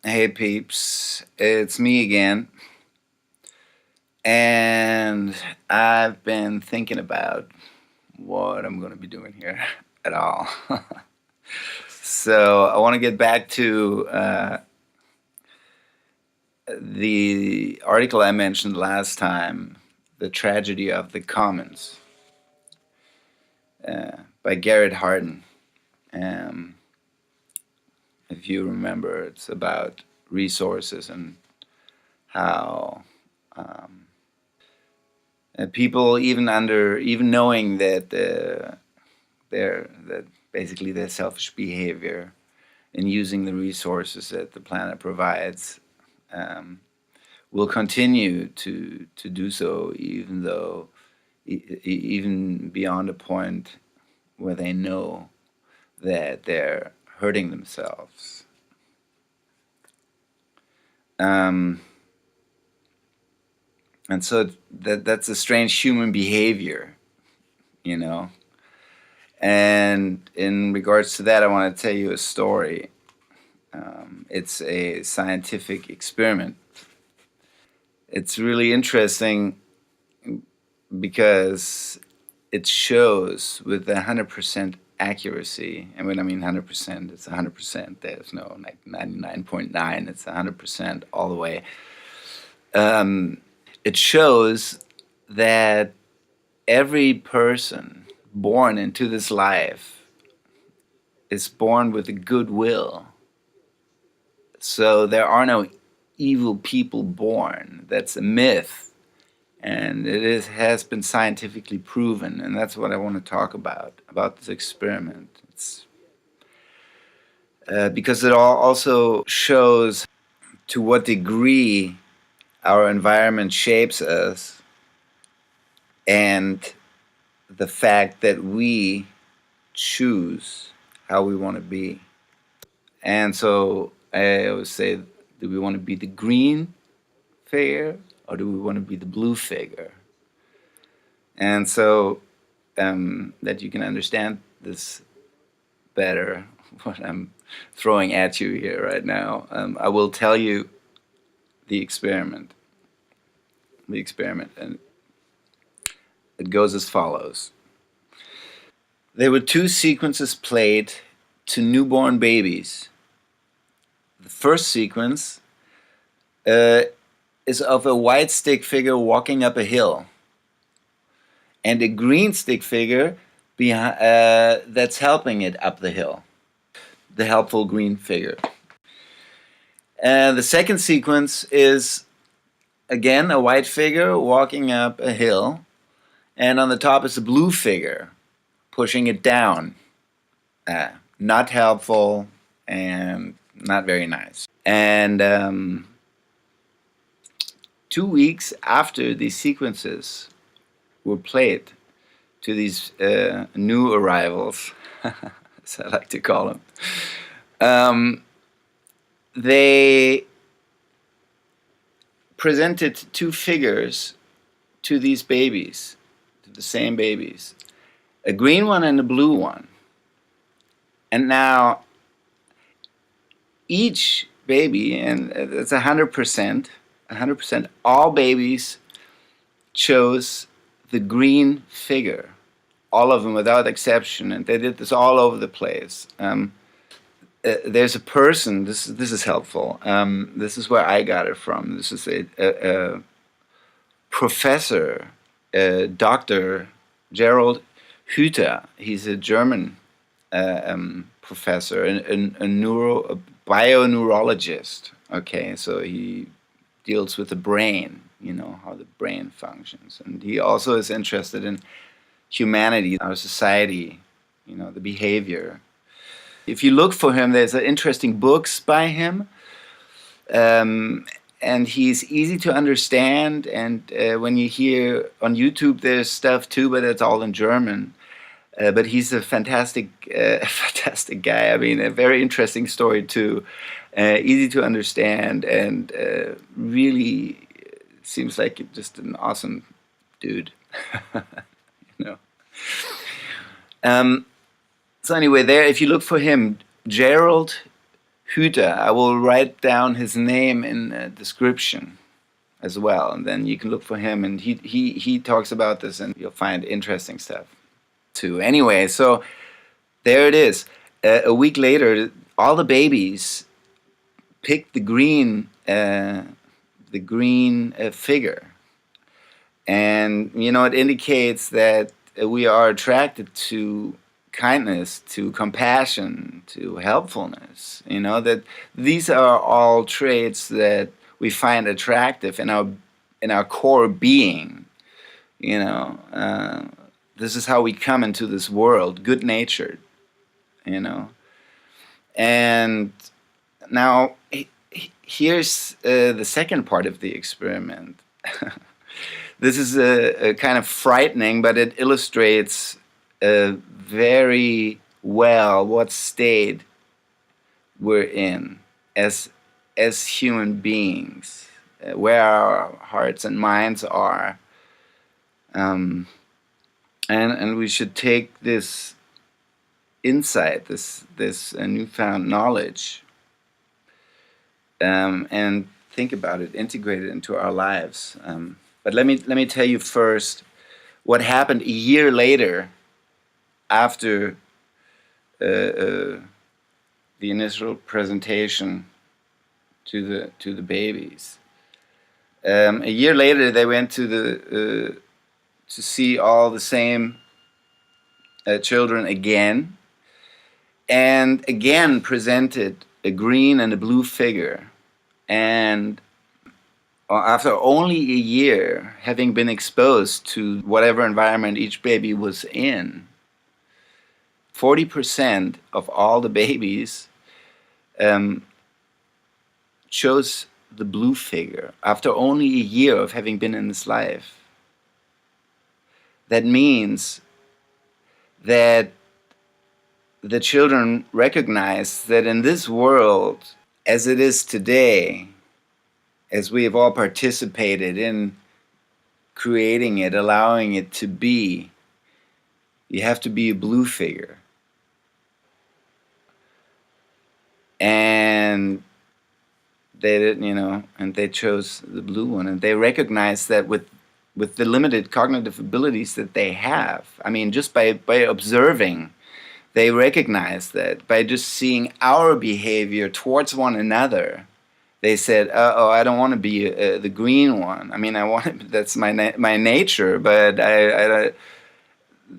Hey peeps, it's me again. And I've been thinking about what I'm going to be doing here at all. So I want to get back to the article I mentioned last time, The Tragedy of the Commons, by Garrett Hardin. Um, if you remember, it's about resources and how people, even knowing that that basically their selfish behavior in using the resources that the planet provides, um, will continue to do so, even though even beyond a point where they know that they're hurting themselves. Um, and so that's a strange human behavior, you know. And in regards to that, I want to tell you a story. It's a scientific experiment. It's really interesting because it shows with 100% accuracy. And when I mean 100%, it's 100%. There's no like 99.9, it's 100% all the way. It shows that every person born into this life is born with a good will. So there are no evil people born. That's a myth. And has been scientifically proven. And that's what I want to talk about this experiment. It's because it also shows to what degree our environment shapes us, and the fact that we choose how we want to be. And so I always say, do we want to be the green figure or do we want to be the blue figure? And so that you can understand this better, what I'm throwing at you here right now, I will tell you the experiment. And it goes as follows. There were two sequences played to newborn babies. The first sequence is of a white stick figure walking up a hill, and a green stick figure that's helping it up the hill, the helpful green figure. And the second sequence is, again, a white figure walking up a hill, and on the top is a blue figure pushing it down. Not helpful and not very nice. And 2 weeks after these sequences were played to these new arrivals, as I like to call them, they presented two figures to these babies, to the same babies, a green one and a blue one. And now each baby, and it's 100%, all babies chose the green figure, all of them without exception, and they did this all over the place. There's a person, this is helpful, this is where I got it from. This is a professor, Dr. Gerald Hüther. He's a German professor, a bioneurologist. Okay, so he deals with the brain, you know, how the brain functions. And he also is interested in humanity, our society, you know, the behavior. If you look for him, there's interesting books by him. And he's easy to understand. And when you hear on YouTube, there's stuff too, but it's all in German. But he's a fantastic, fantastic guy. I mean, a very interesting story too. Easy to understand, and really seems like just an awesome dude. You know. So anyway, there, if you look for him, Gerald Hüther. I will write down his name in the description as well, and then you can look for him, and he talks about this, and you'll find interesting stuff too. Anyway, so there it is. A week later, all the babies picked the green figure, and it indicates that we are attracted to kindness, to compassion, to helpfulness. That these are all traits that we find attractive in our core being. This is how we come into this world, good-natured. And now here's the second part of the experiment. This is a kind of frightening, but it illustrates very well what state we're in as human beings, where our hearts and minds are, and we should take this insight, this newfound knowledge, and think about it, integrate it into our lives. But let me tell you first what happened a year later, after the initial presentation to the babies. A year later, they went to see all the same children again, and again presented a green and a blue figure. And after only a year, having been exposed to whatever environment each baby was in, 40% of all the babies chose the blue figure after only a year of having been in this life. That means that the children recognize that in this world, as it is today, as we have all participated in creating it, allowing it to be, you have to be a blue figure. And they did, and they chose the blue one, and they recognize that with the limited cognitive abilities that they have, just by observing, they recognize that by just seeing our behavior towards one another, they said, I don't want to be the green one. I want that's my nature, but I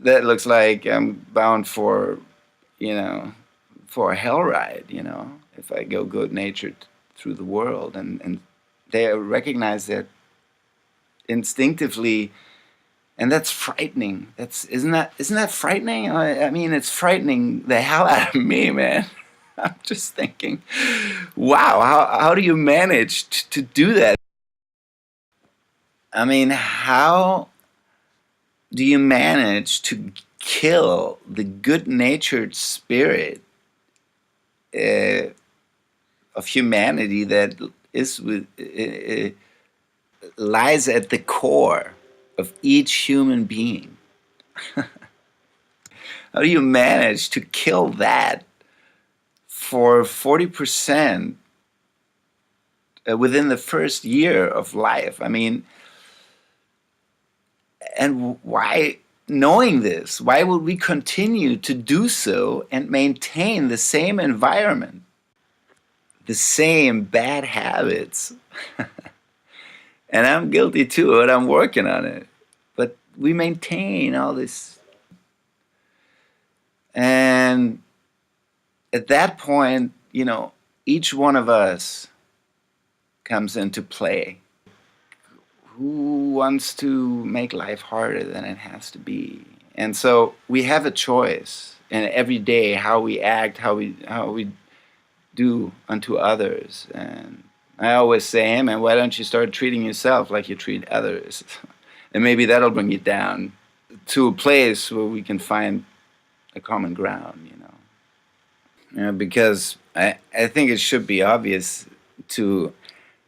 that looks like I'm bound for a hell ride, if I go good-natured through the world. And they recognize that instinctively, and that's frightening. Isn't that frightening? It's frightening the hell out of me, man. I'm just thinking, wow, how do you manage to do that? How do you manage to kill the good-natured spirit of humanity that lies at the core of each human being? How do you manage to kill that for 40% within the first year of life? And why, knowing this, why would we continue to do so and maintain the same environment, the same bad habits? And I'm guilty too, but I'm working on it. But we maintain all this. And at that point, each one of us comes into play. Who wants to make life harder than it has to be? And so we have a choice in every day how we act, how we do unto others. And I always say, hey man, why don't you start treating yourself like you treat others? And maybe that'll bring you down to a place where we can find a common ground, because I think it should be obvious to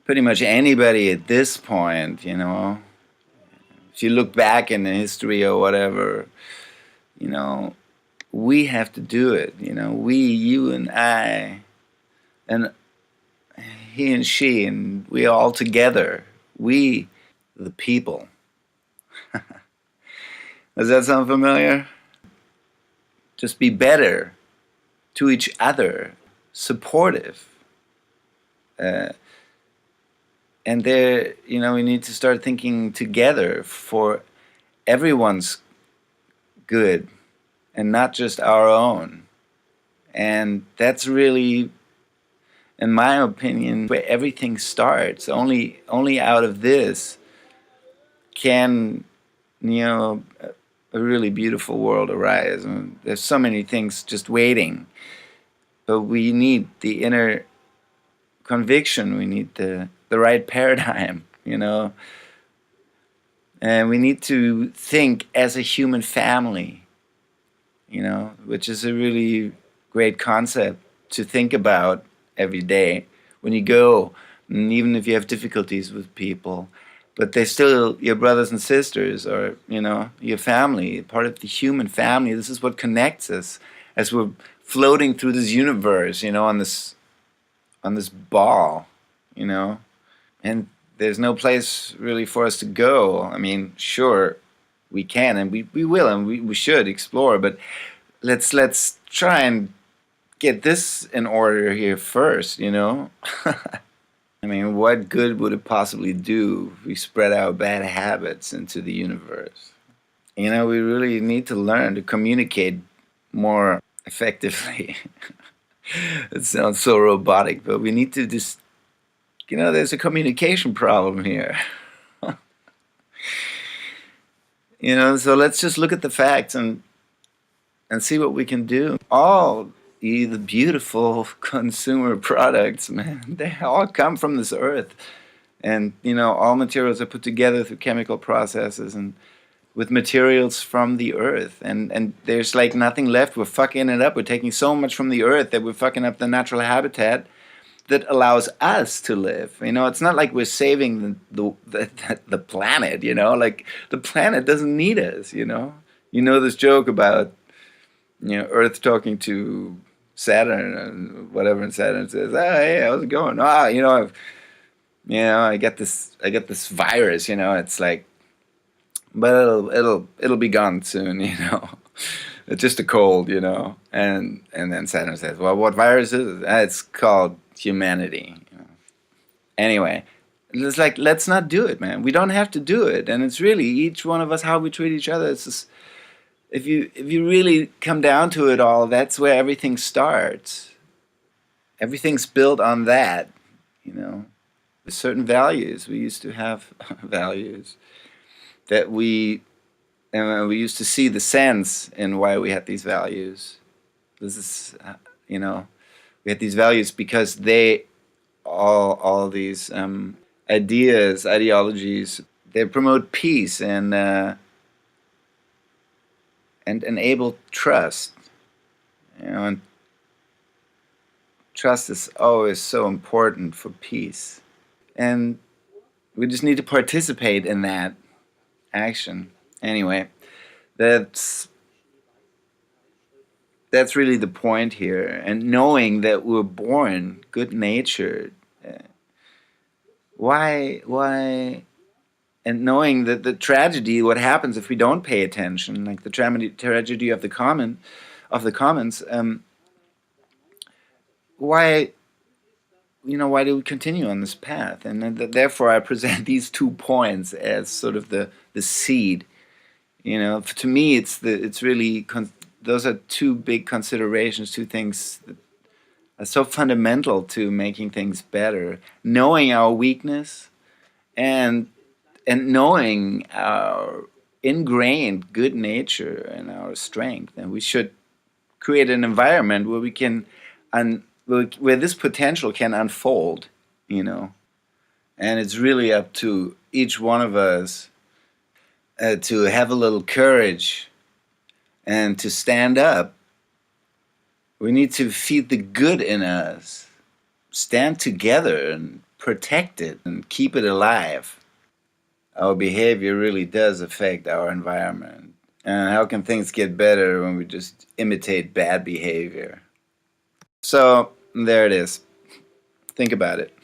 pretty much anybody at this point, if you look back in the history or whatever, we have to do it, you and I, And he and she and we all together, we, the people. Does that sound familiar? Just be better to each other, supportive. And there, we need to start thinking together for everyone's good and not just our own. And that's really, in my opinion, where everything starts. Only out of this can, a really beautiful world arise. And there's so many things just waiting, but we need the inner conviction. We need the right paradigm, and we need to think as a human family, which is a really great concept to think about every day when you go, and even if you have difficulties with people, but they're still your brothers and sisters, or your family, part of the human family. This is what connects us as we're floating through this universe, on this ball, and there's no place really for us to go. I mean, sure, we can and we will and we should explore, but let's try and get this in order here first, I mean, what good would it possibly do if we spread our bad habits into the universe? We really need to learn to communicate more effectively. It sounds so robotic, but we need to just, there's a communication problem here. So let's just look at the facts and see what we can do. All the beautiful consumer products, man, they all come from this earth. And, all materials are put together through chemical processes and with materials from the earth. And there's like nothing left. We're fucking it up. We're taking so much from the earth that we're fucking up the natural habitat that allows us to live. It's not like we're saving the planet, like the planet doesn't need us, this joke about, Earth talking to Saturn and whatever, and Saturn says, "Oh, hey, how's it going? I get this virus, it's like, but it'll be gone soon, It's just a cold, And then Saturn says, well, what virus is it? It's called humanity. Anyway, it's like, let's not do it, man. We don't have to do it. And it's really each one of us, how we treat each other. It's just, if you really come down to it all, that's where everything starts. Everything's built on that, With certain values. We used to have values that we used to see the sense in why we had these values. This is, we had these values because they, all these ideas, ideologies, they promote peace and enable trust. And trust is always so important for peace. And we just need to participate in that action. Anyway, that's really the point here. And knowing that we're born good-natured, why? And knowing that the tragedy, what happens if we don't pay attention, like the tragedy of the commons, why? Why do we continue on this path? And therefore, I present these 2 points as sort of the seed. To me, it's really those are 2 big considerations, 2 things that are so fundamental to making things better. Knowing our weakness and knowing our ingrained good nature and our strength. And we should create an environment where we can where this potential can unfold, and it's really up to each one of us to have a little courage and to stand up. We need to feed the good in us, stand together and protect it and keep it alive. Our behavior really does affect our environment. And how can things get better when we just imitate bad behavior? So there it is. Think about it.